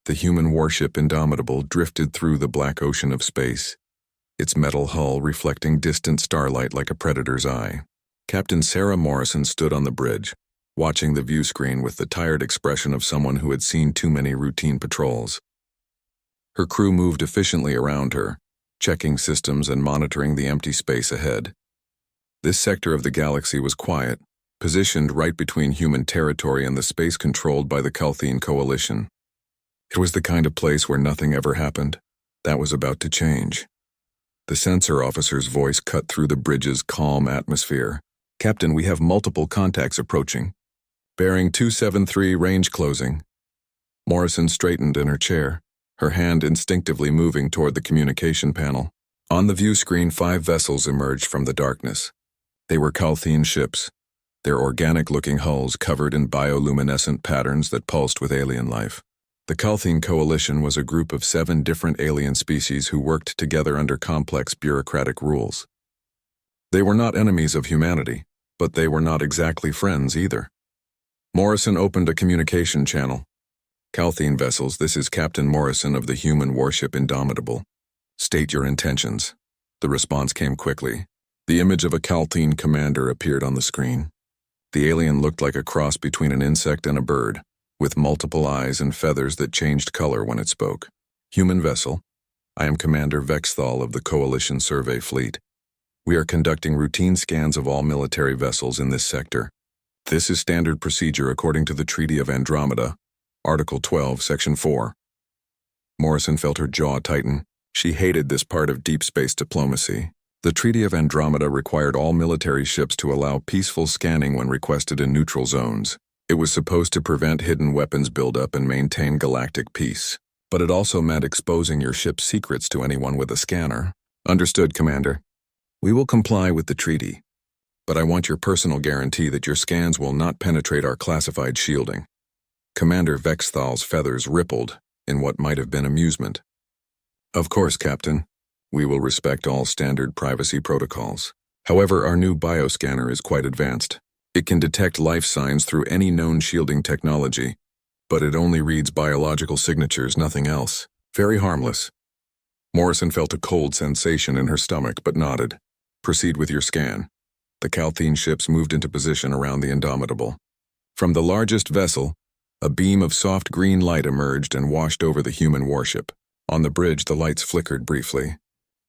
The human warship Indomitable drifted through the black ocean of space, its metal hull reflecting distant starlight like a predator's eye. Captain Sarah Morrison stood on the bridge, watching the view screen with the tired expression of someone who had seen too many routine patrols. Her crew moved efficiently around her, checking systems and monitoring the empty space ahead. This sector of the galaxy was quiet, positioned right between human territory and the space controlled by the Calthene Coalition. It was the kind of place where nothing ever happened. That was about to change. The sensor officer's voice cut through the bridge's calm atmosphere. "Captain, we have multiple contacts approaching. Bearing 273, range closing." Morrison straightened in her chair, her hand instinctively moving toward the communication panel. On the view screen, 5 vessels emerged from the darkness. They were Calthene ships, their organic-looking hulls covered in bioluminescent patterns that pulsed with alien life. The Calthene Coalition was a group of 7 different alien species who worked together under complex bureaucratic rules. They were not enemies of humanity, but they were not exactly friends either. Morrison opened a communication channel. "Calthene vessels, this is Captain Morrison of the human warship Indomitable. State your intentions." The response came quickly. The image of a Calthene commander appeared on the screen. The alien looked like a cross between an insect and a bird, with multiple eyes and feathers that changed color when it spoke. "Human vessel, I am Commander Vexthal of the Coalition Survey Fleet. We are conducting routine scans of all military vessels in this sector. This is standard procedure according to the Treaty of Andromeda, Article 12, Section 4. Morrison felt her jaw tighten. She hated this part of deep space diplomacy. The Treaty of Andromeda required all military ships to allow peaceful scanning when requested in neutral zones. It was supposed to prevent hidden weapons buildup and maintain galactic peace. But it also meant exposing your ship's secrets to anyone with a scanner. "Understood, Commander. We will comply with the treaty. But I want your personal guarantee that your scans will not penetrate our classified shielding." Commander Vexthal's feathers rippled in what might have been amusement. "Of course, Captain. We will respect all standard privacy protocols. However, our new bioscanner is quite advanced. It can detect life signs through any known shielding technology, but it only reads biological signatures, nothing else. Very harmless." Morrison felt a cold sensation in her stomach, but nodded. "Proceed with your scan." The Calthene ships moved into position around the Indomitable. From the largest vessel, a beam of soft green light emerged and washed over the human warship. On the bridge, the lights flickered briefly.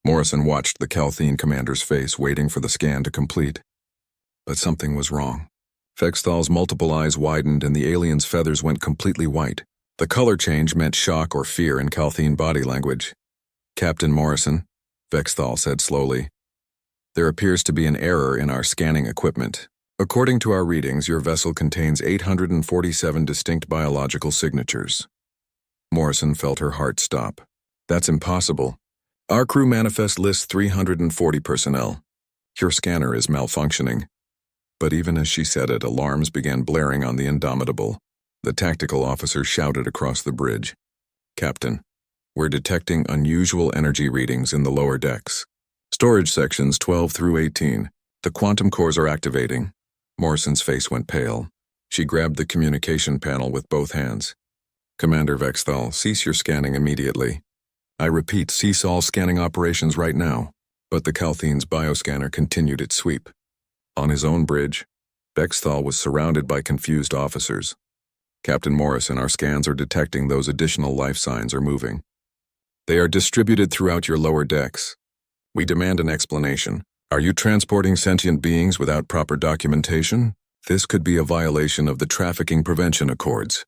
Morrison watched the Calthene commander's face, waiting for the scan to complete. But something was wrong. Vexthal's multiple eyes widened and the alien's feathers went completely white. The color change meant shock or fear in Calthene body language. "Captain Morrison," Vexthal said slowly, "there appears to be an error in our scanning equipment. According to our readings, your vessel contains 847 distinct biological signatures." Morrison felt her heart stop. "That's impossible. Our crew manifest lists 340 personnel. Your scanner is malfunctioning." But even as she said it, alarms began blaring on the Indomitable. The tactical officer shouted across the bridge, "Captain, we're detecting unusual energy readings in the lower decks. Storage sections 12 through 18. The quantum cores are activating." Morrison's face went pale. She grabbed the communication panel with both hands. "Commander Vexthal, cease your scanning immediately. I repeat, cease all scanning operations right now." But the Calthene's bioscanner continued its sweep. On his own bridge, Vexthal was surrounded by confused officers. "Captain Morrison, our scans are detecting those additional life signs are moving. They are distributed throughout your lower decks. We demand an explanation. Are you transporting sentient beings without proper documentation? This could be a violation of the Trafficking Prevention Accords."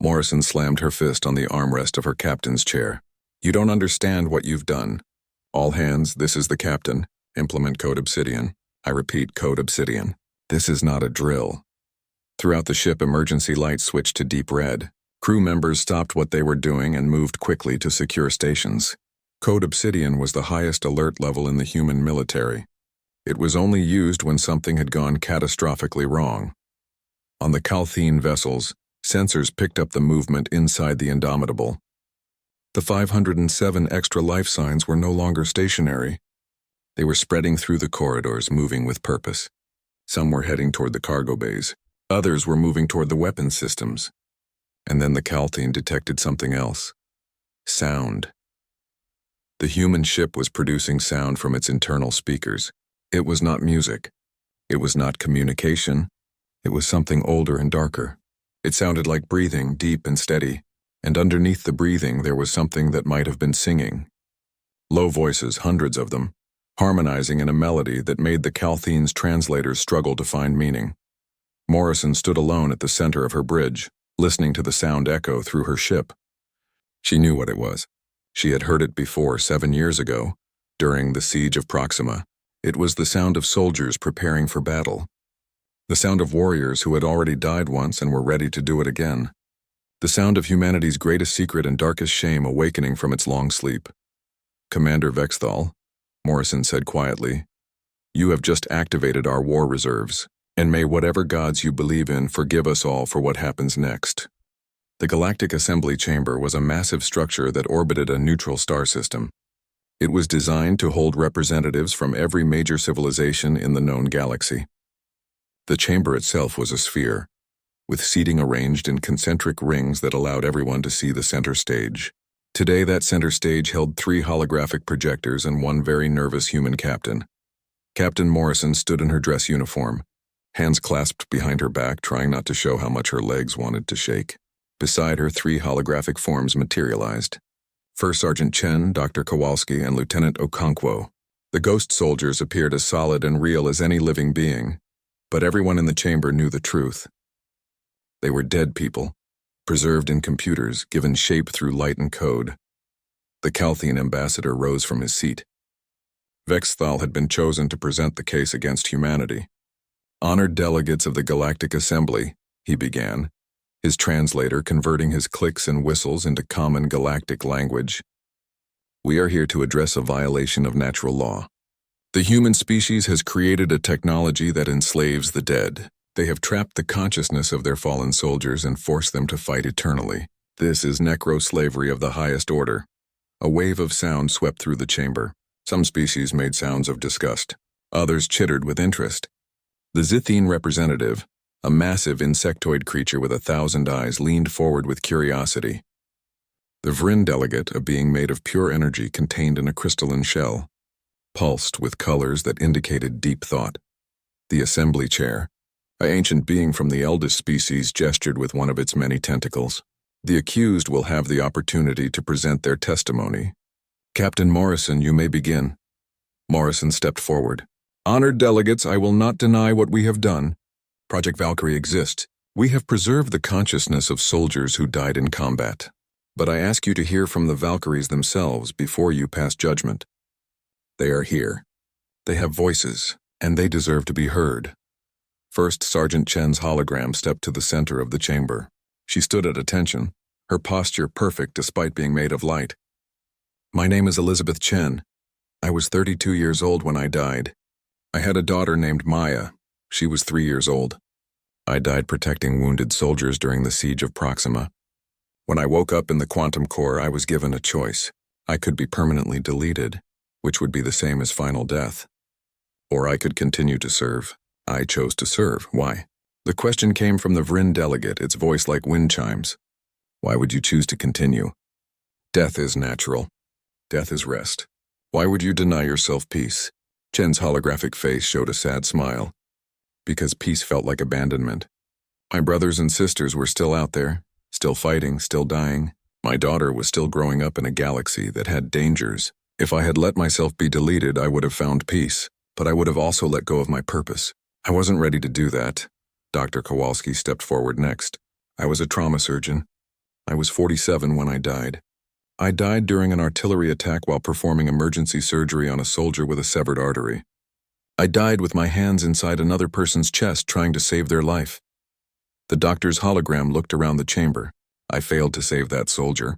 Morrison slammed her fist on the armrest of her captain's chair. "You don't understand what you've done. All hands, this is the captain. Implement Code Obsidian. I repeat, Code Obsidian. This is not a drill." Throughout the ship, emergency lights switched to deep red. Crew members stopped what they were doing and moved quickly to secure stations. Code Obsidian was the highest alert level in the human military. It was only used when something had gone catastrophically wrong. On the Calthene vessels, sensors picked up the movement inside the Indomitable. The 507 extra life signs were no longer stationary. They were spreading through the corridors, moving with purpose. Some were heading toward the cargo bays. Others were moving toward the weapons systems. And then the Calthine detected something else. Sound. The human ship was producing sound from its internal speakers. It was not music. It was not communication. It was something older and darker. It sounded like breathing, deep and steady, and underneath the breathing there was something that might have been singing. Low voices, hundreds of them, harmonizing in a melody that made the Calthine's translators struggle to find meaning. Morrison stood alone at the center of her bridge, listening to the sound echo through her ship. She knew what it was. She had heard it before 7 years ago, during the siege of Proxima. It was the sound of soldiers preparing for battle. The sound of warriors who had already died once and were ready to do it again. The sound of humanity's greatest secret and darkest shame awakening from its long sleep. Commander Vexthal, Morrison said quietly, you have just activated our war reserves, and may whatever gods you believe in forgive us all for what happens next. The Galactic Assembly Chamber was a massive structure that orbited a neutral star system. It was designed to hold representatives from every major civilization in the known galaxy. The chamber itself was a sphere, with seating arranged in concentric rings that allowed everyone to see the center stage. Today, that center stage held 3 holographic projectors and 1 very nervous human captain. Captain Morrison stood in her dress uniform, hands clasped behind her back, trying not to show how much her legs wanted to shake. Beside her, 3 holographic forms materialized. First Sergeant Chen, Dr. Kowalski, and Lieutenant Okonkwo. The ghost soldiers appeared as solid and real as any living being, but everyone in the chamber knew the truth. They were dead people, preserved in computers, given shape through light and code. The Calthine ambassador rose from his seat. Vexthal had been chosen to present the case against humanity. Honored delegates of the Galactic Assembly, he began, his translator converting his clicks and whistles into common galactic language. We are here to address a violation of natural law. The human species has created a technology that enslaves the dead. They have trapped the consciousness of their fallen soldiers and forced them to fight eternally. This is necro-slavery of the highest order. A wave of sound swept through the chamber. Some species made sounds of disgust. Others chittered with interest. The Zithine representative, a massive insectoid creature with 1,000 eyes, leaned forward with curiosity. The Vryn delegate, a being made of pure energy contained in a crystalline shell, pulsed with colors that indicated deep thought. The assembly chair, an ancient being from the eldest species, gestured with one of its many tentacles. The accused will have the opportunity to present their testimony. Captain Morrison, you may begin. Morrison stepped forward. Honored delegates, I will not deny what we have done. Project Valkyrie exists. We have preserved the consciousness of soldiers who died in combat. But I ask you to hear from the Valkyries themselves before you pass judgment. They are here. They have voices, and they deserve to be heard. First Sergeant Chen's hologram stepped to the center of the chamber. She stood at attention, her posture perfect despite being made of light. My name is Elizabeth Chen. I was 32 years old when I died. I had a daughter named Maya. She was 3 years old. I died protecting wounded soldiers during the siege of Proxima. When I woke up in the quantum core, I was given a choice. I could be permanently deleted, which would be the same as final death. Or I could continue to serve. I chose to serve. Why? The question came from the Vryn delegate, its voice like wind chimes. Why would you choose to continue? Death is natural. Death is rest. Why would you deny yourself peace? Chen's holographic face showed a sad smile. Because peace felt like abandonment. My brothers and sisters were still out there, still fighting, still dying. My daughter was still growing up in a galaxy that had dangers. If I had let myself be deleted, I would have found peace, but I would have also let go of my purpose. I wasn't ready to do that. Dr. Kowalski stepped forward next. I was a trauma surgeon. I was 47 when I died. I died during an artillery attack while performing emergency surgery on a soldier with a severed artery. I died with my hands inside another person's chest trying to save their life. The doctor's hologram looked around the chamber. I failed to save that soldier.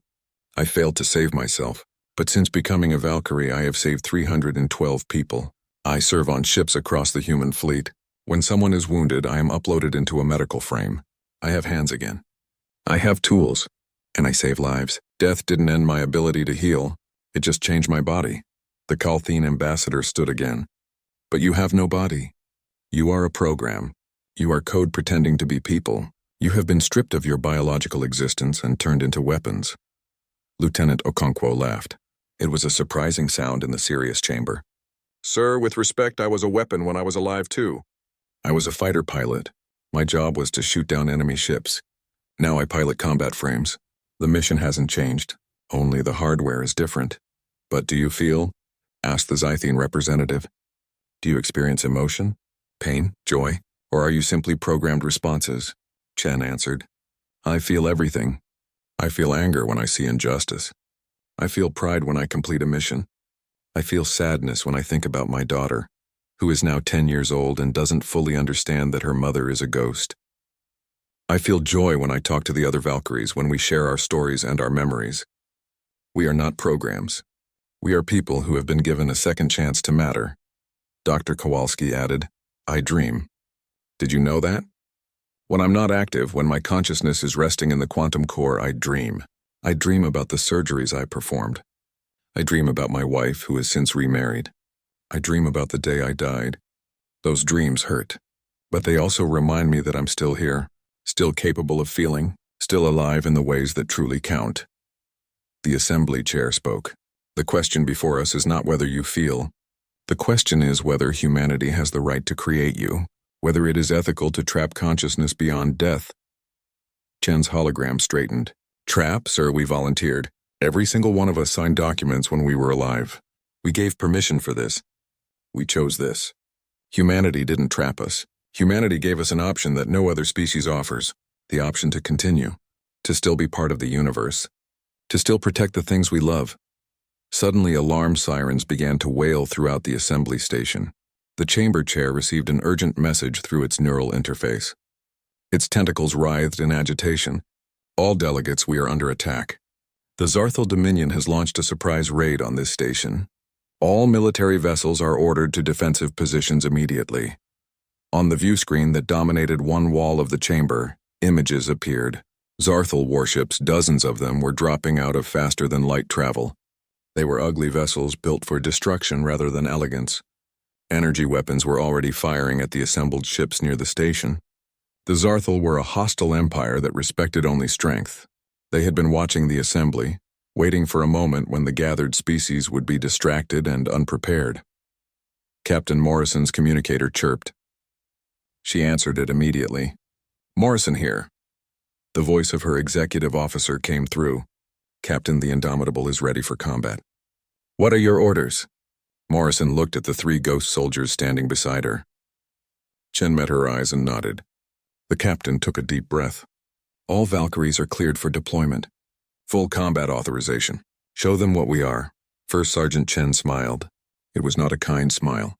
I failed to save myself. But since becoming a Valkyrie, I have saved 312 people. I serve on ships across the human fleet. When someone is wounded, I am uploaded into a medical frame. I have hands again. I have tools, and I save lives. Death didn't end my ability to heal. It just changed my body. The Calthine ambassador stood again. But you have no body. You are a program. You are code pretending to be people. You have been stripped of your biological existence and turned into weapons. Lieutenant Okonkwo laughed. It was a surprising sound in the serious chamber. Sir, with respect, I was a weapon when I was alive too. I was a fighter pilot. My job was to shoot down enemy ships. Now I pilot combat frames. The mission hasn't changed. Only the hardware is different. But do you feel? Asked the Zythene representative. Do you experience emotion, pain, joy, or are you simply programmed responses? Chen answered. I feel everything. I feel anger when I see injustice. I feel pride when I complete a mission. I feel sadness when I think about my daughter, who is now 10 years old and doesn't fully understand that her mother is a ghost. I feel joy when I talk to the other Valkyries when we share our stories and our memories. We are not programs. We are people who have been given a second chance to matter. Dr. Kowalski added, I dream. Did you know that? When I'm not active, when my consciousness is resting in the quantum core, I dream. I dream about the surgeries I performed. I dream about my wife, who has since remarried. I dream about the day I died. Those dreams hurt, but they also remind me that I'm still here, still capable of feeling, still alive in the ways that truly count. The assembly chair spoke. The question before us is not whether you feel. The question is whether humanity has the right to create you, whether it is ethical to trap consciousness beyond death. Chen's hologram straightened. Trap, sir, we volunteered. Every single one of us signed documents when we were alive. We gave permission for this. We chose this. Humanity didn't trap us. Humanity gave us an option that no other species offers. The option to continue. To still be part of the universe. To still protect the things we love. Suddenly, alarm sirens began to wail throughout the assembly station. The chamber chair received an urgent message through its neural interface. Its tentacles writhed in agitation. All delegates, we are under attack. The Zarthal Dominion has launched a surprise raid on this station. All military vessels are ordered to defensive positions immediately. On the view screen that dominated one wall of the chamber, images appeared. Zarthal warships, dozens of them, were dropping out of faster-than-light travel. They were ugly vessels built for destruction rather than elegance. Energy weapons were already firing at the assembled ships near the station. The Zarthal were a hostile empire that respected only strength. They had been watching the assembly, waiting for a moment when the gathered species would be distracted and unprepared. Captain Morrison's communicator chirped. She answered it immediately. Morrison here. The voice of her executive officer came through. Captain, the Indomitable is ready for combat. What are your orders? Morrison looked at the 3 ghost soldiers standing beside her. Chen met her eyes and nodded. The captain took a deep breath. All Valkyries are cleared for deployment. Full combat authorization. Show them what we are. First Sergeant Chen smiled. It was not a kind smile.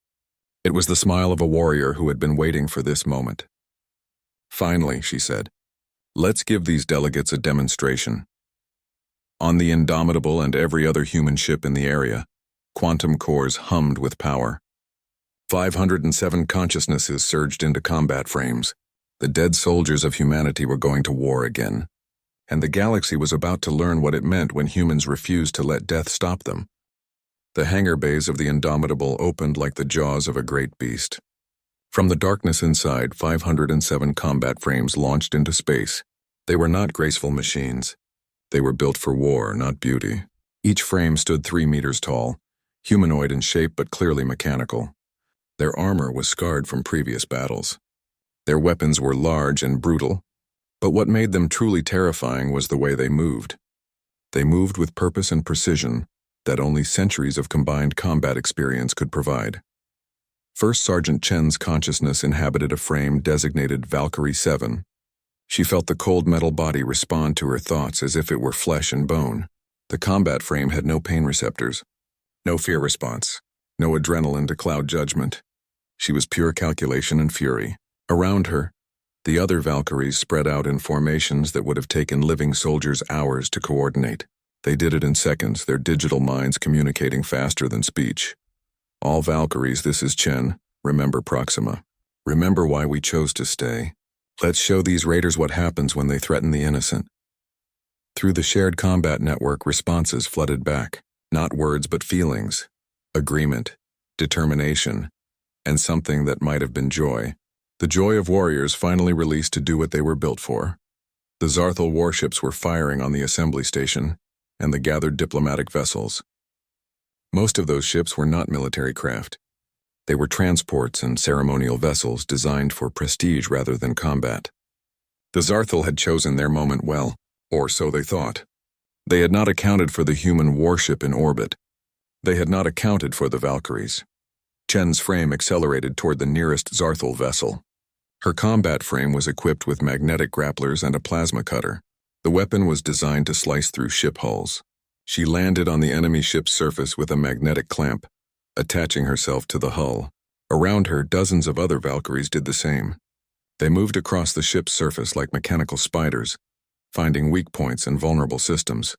It was the smile of a warrior who had been waiting for this moment. Finally, she said, let's give these delegates a demonstration. On the Indomitable and every other human ship in the area, quantum cores hummed with power. 507 consciousnesses surged into combat frames. The dead soldiers of humanity were going to war again. And the galaxy was about to learn what it meant when humans refused to let death stop them. The hangar bays of the Indomitable opened like the jaws of a great beast. From the darkness inside, 507 combat frames launched into space. They were not graceful machines. They were built for war, not beauty. Each frame stood 3 meters tall, humanoid in shape but clearly mechanical. Their armor was scarred from previous battles. Their weapons were large and brutal, but what made them truly terrifying was the way they moved. They moved with purpose and precision that only centuries of combined combat experience could provide. First Sergeant Chen's consciousness inhabited a frame designated Valkyrie 7. She felt the cold metal body respond to her thoughts as if it were flesh and bone. The combat frame had no pain receptors, no fear response, no adrenaline to cloud judgment. She was pure calculation and fury. Around her, the other Valkyries spread out in formations that would have taken living soldiers hours to coordinate. They did it in seconds, their digital minds communicating faster than speech. All Valkyries, this is Chen. Remember Proxima. Remember why we chose to stay. Let's show these raiders what happens when they threaten the innocent. Through the shared combat network, responses flooded back. Not words, but feelings. Agreement, determination, and something that might have been joy. The joy of warriors finally released to do what they were built for. The Zarthal warships were firing on the assembly station and the gathered diplomatic vessels. Most of those ships were not military craft. They were transports and ceremonial vessels designed for prestige rather than combat. The Zarthal had chosen their moment well, or so they thought. They had not accounted for the human warship in orbit. They had not accounted for the Valkyries. Chen's frame accelerated toward the nearest Zarthal vessel. Her combat frame was equipped with magnetic grapplers and a plasma cutter. The weapon was designed to slice through ship hulls. She landed on the enemy ship's surface with a magnetic clamp, attaching herself to the hull. Around her, dozens of other Valkyries did the same. They moved across the ship's surface like mechanical spiders, finding weak points and vulnerable systems.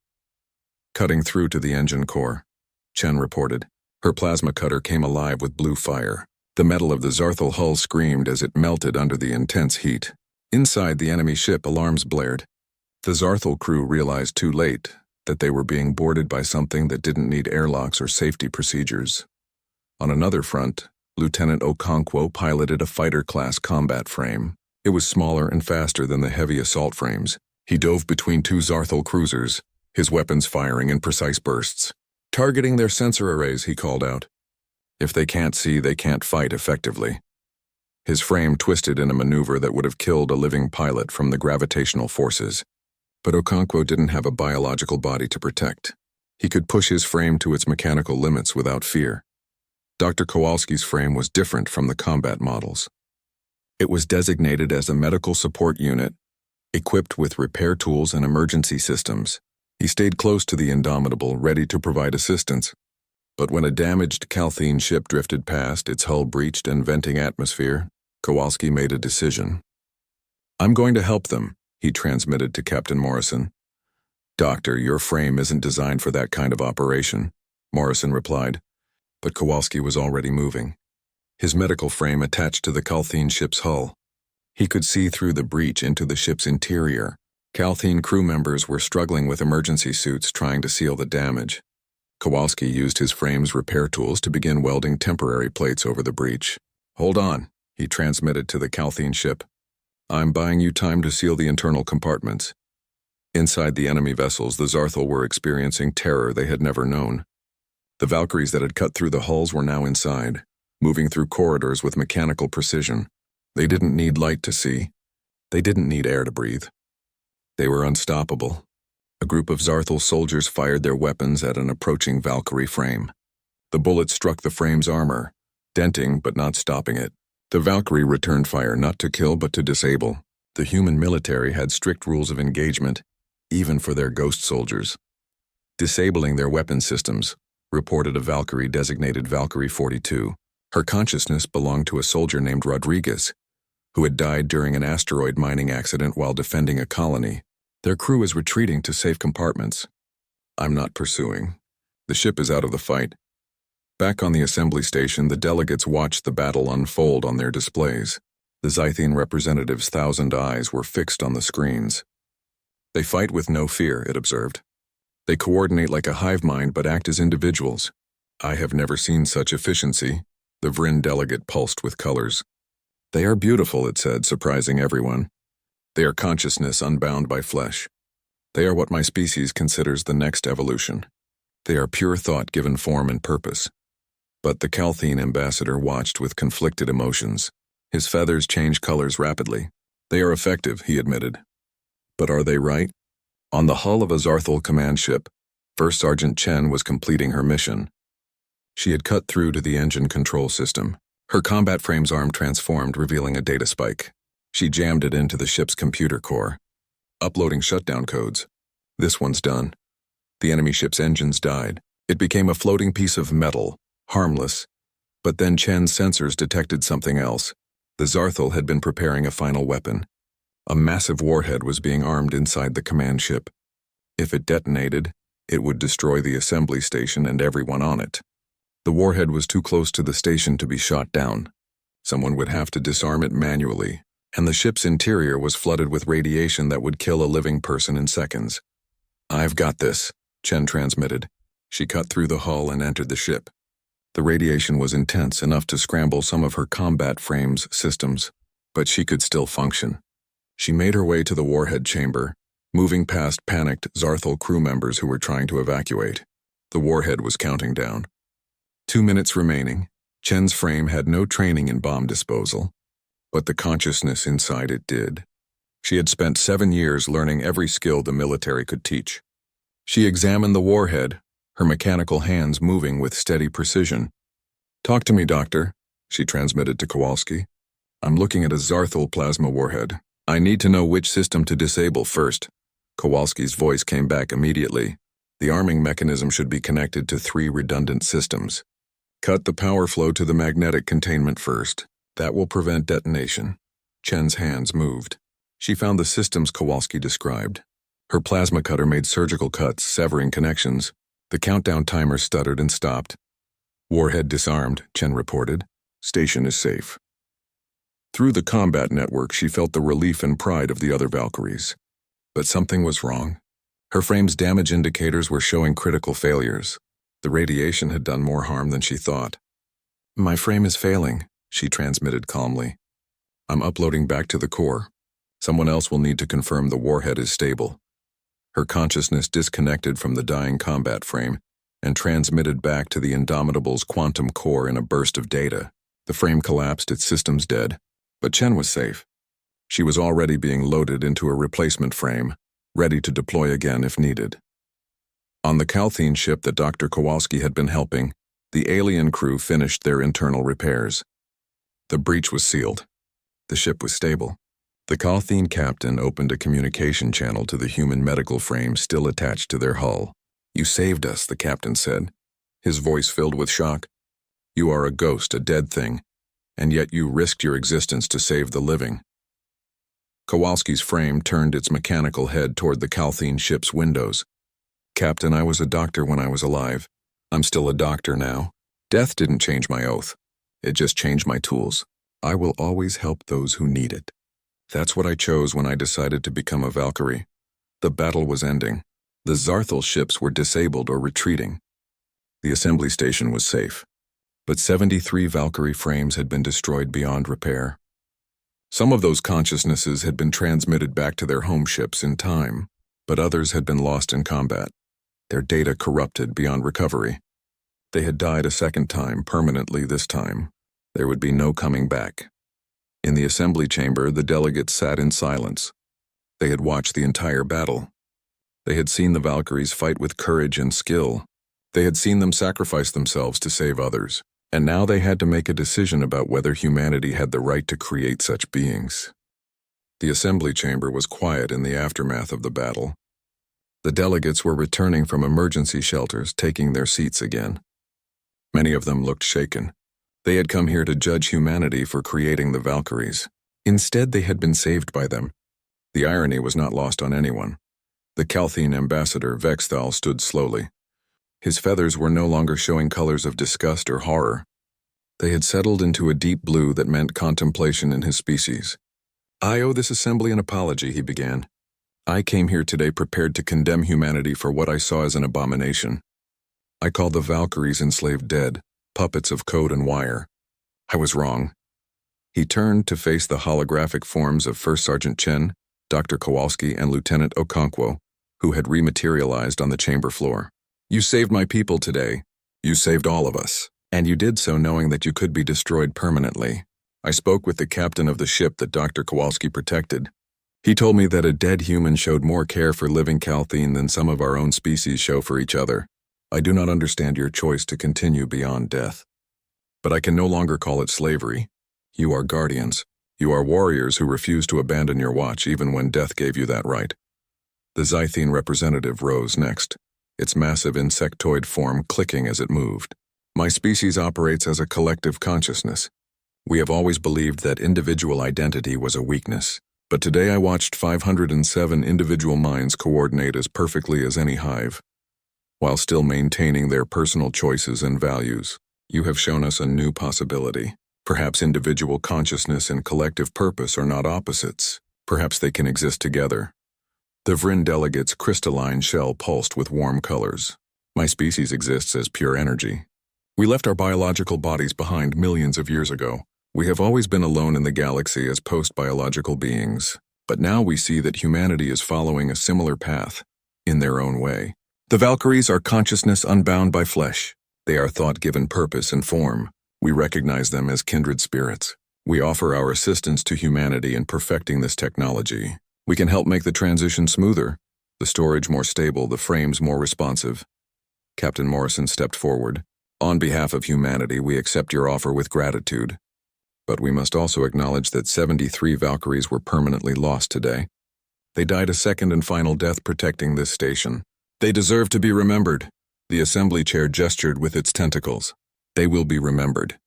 Cutting through to the engine core, Chen reported. Her plasma cutter came alive with blue fire. The metal of the Zarthal hull screamed as it melted under the intense heat. Inside the enemy ship, alarms blared. The Zarthal crew realized too late that they were being boarded by something that didn't need airlocks or safety procedures. On another front, Lieutenant Okonkwo piloted a fighter-class combat frame. It was smaller and faster than the heavy assault frames. He dove between two Zarthal cruisers, his weapons firing in precise bursts. Targeting their sensor arrays, he called out. If they can't see, they can't fight effectively. His frame twisted in a maneuver that would have killed a living pilot from the gravitational forces. But Okonkwo didn't have a biological body to protect. He could push his frame to its mechanical limits without fear. Dr. Kowalski's frame was different from the combat models. It was designated as a medical support unit, equipped with repair tools and emergency systems. He stayed close to the Indomitable, ready to provide assistance. But when a damaged Calthene ship drifted past, its hull breached and venting atmosphere, Kowalski made a decision. "I'm going to help them," he transmitted to Captain Morrison. "Doctor, your frame isn't designed for that kind of operation," Morrison replied. But Kowalski was already moving. His medical frame attached to the Calthene ship's hull. He could see through the breach into the ship's interior. Calthene crew members were struggling with emergency suits trying to seal the damage. Kowalski used his frame's repair tools to begin welding temporary plates over the breach. "Hold on," he transmitted to the Calthene ship. "I'm buying you time to seal the internal compartments." Inside the enemy vessels, the Zarthal were experiencing terror they had never known. The Valkyries that had cut through the hulls were now inside, moving through corridors with mechanical precision. They didn't need light to see. They didn't need air to breathe. They were unstoppable. A group of Zarthal soldiers fired their weapons at an approaching Valkyrie frame. The bullets struck the frame's armor, denting but not stopping it. The Valkyrie returned fire not to kill but to disable. The human military had strict rules of engagement, even for their ghost soldiers. Disabling their weapon systems, reported a Valkyrie designated Valkyrie 42. Her consciousness belonged to a soldier named Rodriguez, who had died during an asteroid mining accident while defending a colony. Their crew is retreating to safe compartments. I'm not pursuing. The ship is out of the fight. Back on the assembly station, the delegates watched the battle unfold on their displays. The Zythian representatives' 1,000 eyes were fixed on the screens. They fight with no fear, it observed. They coordinate like a hive mind but act as individuals. I have never seen such efficiency. The Vryn delegate pulsed with colors. They are beautiful, it said, surprising everyone. They are consciousness unbound by flesh. They are what my species considers the next evolution. They are pure thought given form and purpose. But the Calthene ambassador watched with conflicted emotions. His feathers changed colors rapidly. They are effective, he admitted. But are they right? On the hull of a Zarthal command ship, First Sergeant Chen was completing her mission. She had cut through to the engine control system. Her combat frame's arm transformed, revealing a data spike. She jammed it into the ship's computer core. Uploading shutdown codes. This one's done. The enemy ship's engines died. It became a floating piece of metal, harmless. But then Chen's sensors detected something else. The Zarthal had been preparing a final weapon. A massive warhead was being armed inside the command ship. If it detonated, it would destroy the assembly station and everyone on it. The warhead was too close to the station to be shot down. Someone would have to disarm it manually, and the ship's interior was flooded with radiation that would kill a living person in seconds. "I've got this," Chen transmitted. She cut through the hull and entered the ship. The radiation was intense enough to scramble some of her combat frame's systems. but she could still function. She made her way to the warhead chamber, moving past panicked Zarthal crew members who were trying to evacuate. The warhead was counting down. 2 minutes remaining. Chen's frame had no training in bomb disposal, but the consciousness inside it did. She had spent 7 years learning every skill the military could teach. She examined the warhead, her mechanical hands moving with steady precision. "Talk to me, Doctor," she transmitted to Kowalski. "I'm looking at a Zarthal plasma warhead. I need to know which system to disable first." Kowalski's voice came back immediately. "The arming mechanism should be connected to 3 redundant systems. Cut the power flow to the magnetic containment first. That will prevent detonation." Chen's hands moved. She found the systems Kowalski described. Her plasma cutter made surgical cuts, severing connections. The countdown timer stuttered and stopped. "Warhead disarmed," Chen reported. "Station is safe." Through the combat network, she felt the relief and pride of the other Valkyries. But something was wrong. Her frame's damage indicators were showing critical failures. The radiation had done more harm than she thought. "My frame is failing," she transmitted calmly. "I'm uploading back to the core. Someone else will need to confirm the warhead is stable." Her consciousness disconnected from the dying combat frame and transmitted back to the Indomitable's quantum core in a burst of data. The frame collapsed, its systems dead. But Chen was safe. She was already being loaded into a replacement frame, ready to deploy again if needed. On the Calthene ship that Dr. Kowalski had been helping, the alien crew finished their internal repairs. The breach was sealed. The ship was stable. The Calthene captain opened a communication channel to the human medical frame still attached to their hull. "You saved us," the captain said, his voice filled with shock. "You are a ghost, a dead thing, and yet you risked your existence to save the living." Kowalski's frame turned its mechanical head toward the Calthene ship's windows. "Captain, I was a doctor when I was alive. I'm still a doctor now. Death didn't change my oath. It just changed my tools. I will always help those who need it. That's what I chose when I decided to become a Valkyrie." The battle was ending. The Zarthal ships were disabled or retreating. The assembly station was safe. But 73 Valkyrie frames had been destroyed beyond repair. Some of those consciousnesses had been transmitted back to their home ships in time, but others had been lost in combat, their data corrupted beyond recovery. They had died a second time, permanently this time. There would be no coming back. In the assembly chamber, the delegates sat in silence. They had watched the entire battle. They had seen the Valkyries fight with courage and skill. They had seen them sacrifice themselves to save others. And now they had to make a decision about whether humanity had the right to create such beings. The assembly chamber was quiet in the aftermath of the battle. The delegates were returning from emergency shelters, taking their seats again. Many of them looked shaken. They had come here to judge humanity for creating the Valkyries. Instead, they had been saved by them. The irony was not lost on anyone. The Calthene ambassador, Vexthal, stood slowly. His feathers were no longer showing colors of disgust or horror. They had settled into a deep blue that meant contemplation in his species. "I owe this assembly an apology," he began. "I came here today prepared to condemn humanity for what I saw as an abomination. I called the Valkyries enslaved dead, puppets of code and wire. I was wrong." He turned to face the holographic forms of First Sergeant Chen, Dr. Kowalski, and Lieutenant Okonkwo, who had rematerialized on the chamber floor. "You saved my people today. You saved all of us. And you did so knowing that you could be destroyed permanently. I spoke with the captain of the ship that Dr. Kowalski protected. He told me that a dead human showed more care for living Calthene than some of our own species show for each other. I do not understand your choice to continue beyond death. But I can no longer call it slavery. You are guardians. You are warriors who refuse to abandon your watch even when death gave you that right." The Zythene representative rose next, its massive insectoid form clicking as it moved. "My species operates as a collective consciousness. We have always believed that individual identity was a weakness, but today I watched 507 individual minds coordinate as perfectly as any hive, while still maintaining their personal choices and values. You have shown us a new possibility. Perhaps individual consciousness and collective purpose are not opposites. Perhaps they can exist together." The Vryn delegate's crystalline shell pulsed with warm colors. "My species exists as pure energy. We left our biological bodies behind millions of years ago. We have always been alone in the galaxy as post-biological beings, but now we see that humanity is following a similar path, in their own way. The Valkyries are consciousness unbound by flesh. They are thought given purpose and form. We recognize them as kindred spirits. We offer our assistance to humanity in perfecting this technology. We can help make the transition smoother, the storage more stable, the frames more responsive. Captain Morrison stepped forward. On behalf of humanity, we accept your offer with gratitude. But we must also acknowledge that 73 Valkyries were permanently lost today. They died a second and final death protecting this station. They deserve to be remembered. The assembly chair gestured with its tentacles. They will be remembered.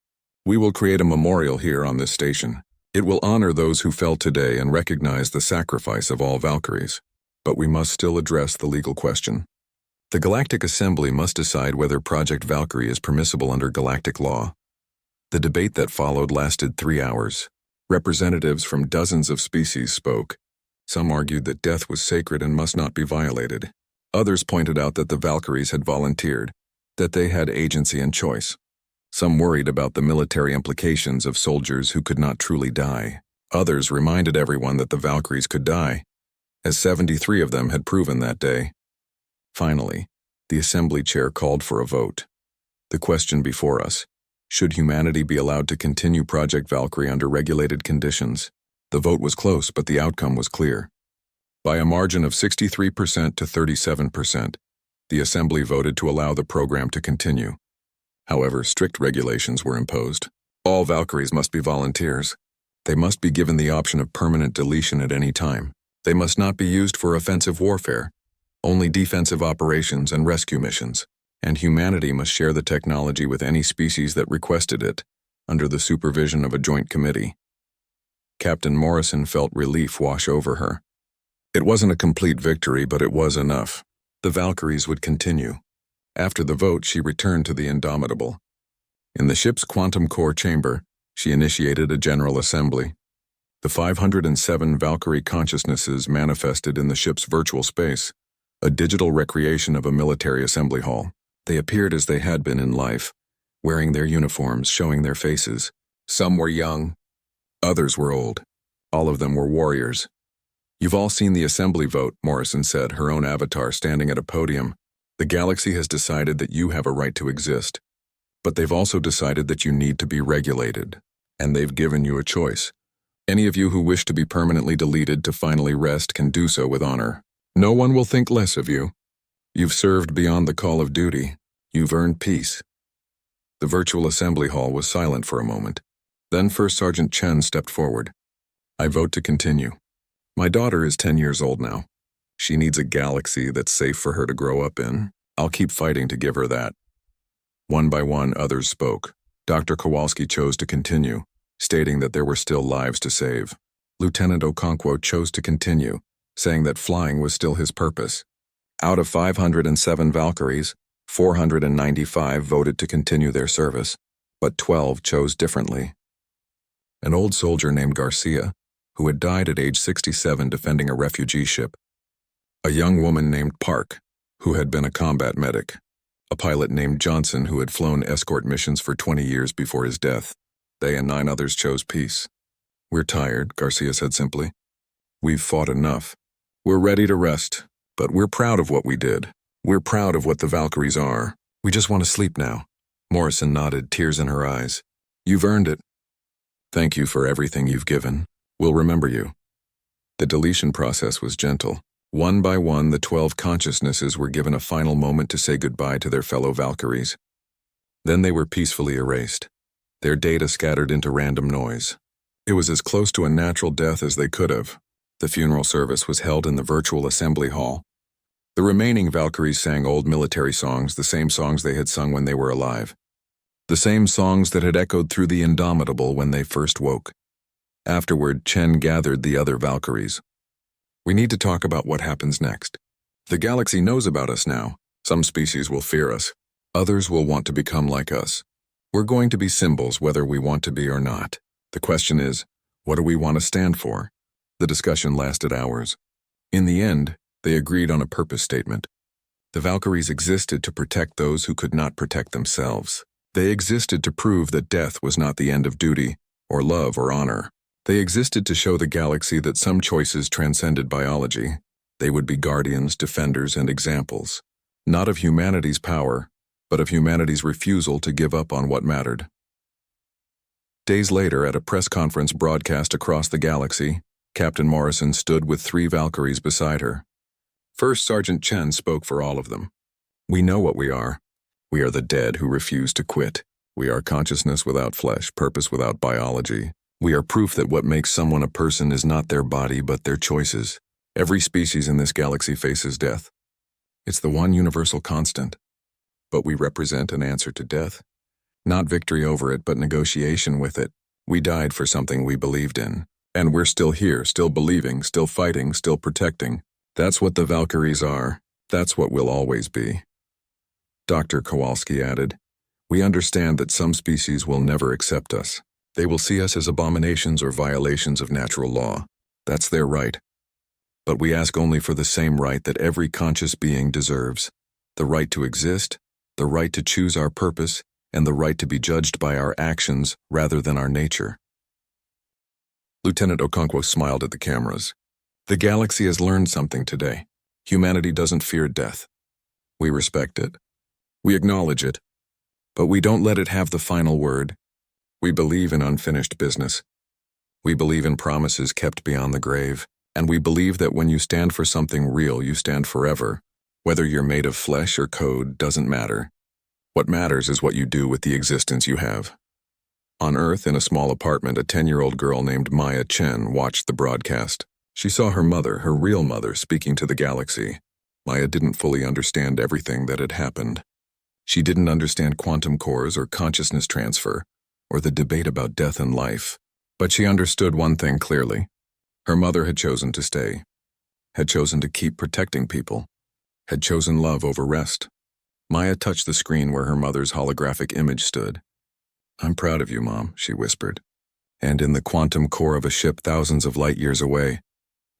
We will create a memorial here on this station. It will honor those who fell today and recognize the sacrifice of all Valkyries. But we must still address the legal question. The Galactic Assembly must decide whether Project Valkyrie is permissible under galactic law. The debate that followed lasted 3 hours. Representatives from dozens of species spoke. Some argued that death was sacred and must not be violated. Others pointed out that the Valkyries had volunteered, that they had agency and choice. Some worried about the military implications of soldiers who could not truly die. Others reminded everyone that the Valkyries could die, as 73 of them had proven that day. Finally, the assembly chair called for a vote. The question before us: should humanity be allowed to continue Project Valkyrie under regulated conditions? The vote was close, but the outcome was clear. By a margin of 63% to 37%, the assembly voted to allow the program to continue. However, strict regulations were imposed. All Valkyries must be volunteers. They must be given the option of permanent deletion at any time. They must not be used for offensive warfare, only defensive operations and rescue missions. And humanity must share the technology with any species that requested it, under the supervision of a joint committee. Captain Morrison felt relief wash over her. It wasn't a complete victory, but it was enough. The Valkyries would continue. After the vote, she returned to the Indomitable. In the ship's quantum core chamber, she initiated a general assembly. The 507 Valkyrie consciousnesses manifested in the ship's virtual space, a digital recreation of a military assembly hall. They appeared as they had been in life, wearing their uniforms, showing their faces. Some were young, others were old. All of them were warriors. You've all seen the assembly vote, Morrison said, her own avatar standing at a podium. The galaxy has decided that you have a right to exist. But they've also decided that you need to be regulated. And they've given you a choice. Any of you who wish to be permanently deleted to finally rest can do so with honor. No one will think less of you. You've served beyond the call of duty. You've earned peace. The virtual assembly hall was silent for a moment. Then First Sergeant Chen stepped forward. I vote to continue. My daughter is 10 years old now. She needs a galaxy that's safe for her to grow up in. I'll keep fighting to give her that. One by one, others spoke. Dr. Kowalski chose to continue, stating that there were still lives to save. Lieutenant Okonkwo chose to continue, saying that flying was still his purpose. Out of 507 Valkyries, 495 voted to continue their service, but 12 chose differently. An old soldier named Garcia, who had died at age 67 defending a refugee ship. A young woman named Park, who had been a combat medic. A pilot named Johnson, who had flown escort missions for 20 years before his death. They and 9 others chose peace. We're tired, Garcia said simply. We've fought enough. We're ready to rest, but we're proud of what we did. We're proud of what the Valkyries are. We just want to sleep now. Morrison nodded, tears in her eyes. You've earned it. Thank you for everything you've given. We'll remember you. The deletion process was gentle. One by one, the 12 consciousnesses were given a final moment to say goodbye to their fellow Valkyries. Then they were peacefully erased, their data scattered into random noise. It was as close to a natural death as they could have. The funeral service was held in the virtual assembly hall. The remaining Valkyries sang old military songs, the same songs they had sung when they were alive. The same songs that had echoed through the Indomitable when they first woke. Afterward, Chen gathered the other Valkyries. We need to talk about what happens next. The galaxy knows about us now. Some species will fear us. Others will want to become like us. We're going to be symbols whether we want to be or not. The question is, what do we want to stand for? The discussion lasted hours. In the end, they agreed on a purpose statement. The Valkyries existed to protect those who could not protect themselves. They existed to prove that death was not the end of duty, or love or honor. They existed to show the galaxy that some choices transcended biology. They would be guardians, defenders, and examples, not of humanity's power, but of humanity's refusal to give up on what mattered. Days later, at a press conference broadcast across the galaxy, Captain Morrison stood with 3 Valkyries beside her. First Sergeant Chen spoke for all of them. "We know what we are. We are the dead who refuse to quit. We are consciousness without flesh, purpose without biology. We are proof that what makes someone a person is not their body but their choices. Every species in this galaxy faces death. It's the one universal constant. But we represent an answer to death. Not victory over it, but negotiation with it. We died for something we believed in. And we're still here, still believing, still fighting, still protecting. That's what the Valkyries are. That's what we'll always be." Dr. Kowalski added, "We understand that some species will never accept us. They will see us as abominations or violations of natural law. That's their right. But we ask only for the same right that every conscious being deserves. The right to exist, the right to choose our purpose, and the right to be judged by our actions rather than our nature." Lieutenant Okonkwo smiled at the cameras. "The galaxy has learned something today. Humanity doesn't fear death. We respect it. We acknowledge it. But we don't let it have the final word. We believe in unfinished business. We believe in promises kept beyond the grave. And we believe that when you stand for something real, you stand forever. Whether you're made of flesh or code doesn't matter. What matters is what you do with the existence you have." On Earth, in a small apartment, a 10-year-old girl named Maya Chen watched the broadcast. She saw her mother, her real mother, speaking to the galaxy. Maya didn't fully understand everything that had happened. She didn't understand quantum cores or consciousness transfer, or the debate about death and life. But she understood one thing clearly. Her mother had chosen to stay, had chosen to keep protecting people, had chosen love over rest. Maya touched the screen where her mother's holographic image stood. "I'm proud of you, Mom," she whispered. And in the quantum core of a ship thousands of light years away,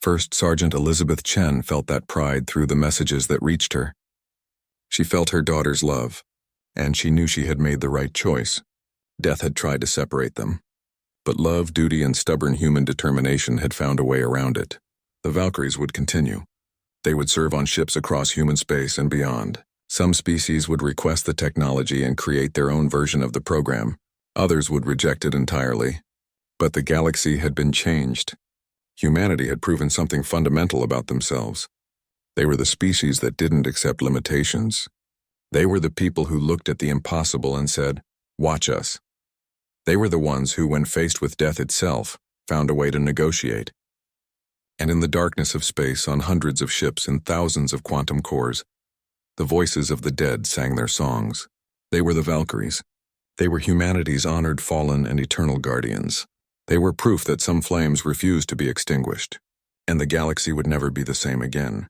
First Sergeant Elizabeth Chen felt that pride through the messages that reached her. She felt her daughter's love, and she knew she had made the right choice. Death had tried to separate them. But love, duty, and stubborn human determination had found a way around it. The Valkyries would continue. They would serve on ships across human space and beyond. Some species would request the technology and create their own version of the program. Others would reject it entirely. But the galaxy had been changed. Humanity had proven something fundamental about themselves. They were the species that didn't accept limitations. They were the people who looked at the impossible and said, "Watch us." They were the ones who, when faced with death itself, found a way to negotiate. And in the darkness of space, on hundreds of ships and thousands of quantum cores, the voices of the dead sang their songs. They were the Valkyries. They were humanity's honored fallen and eternal guardians. They were proof that some flames refused to be extinguished, and the galaxy would never be the same again.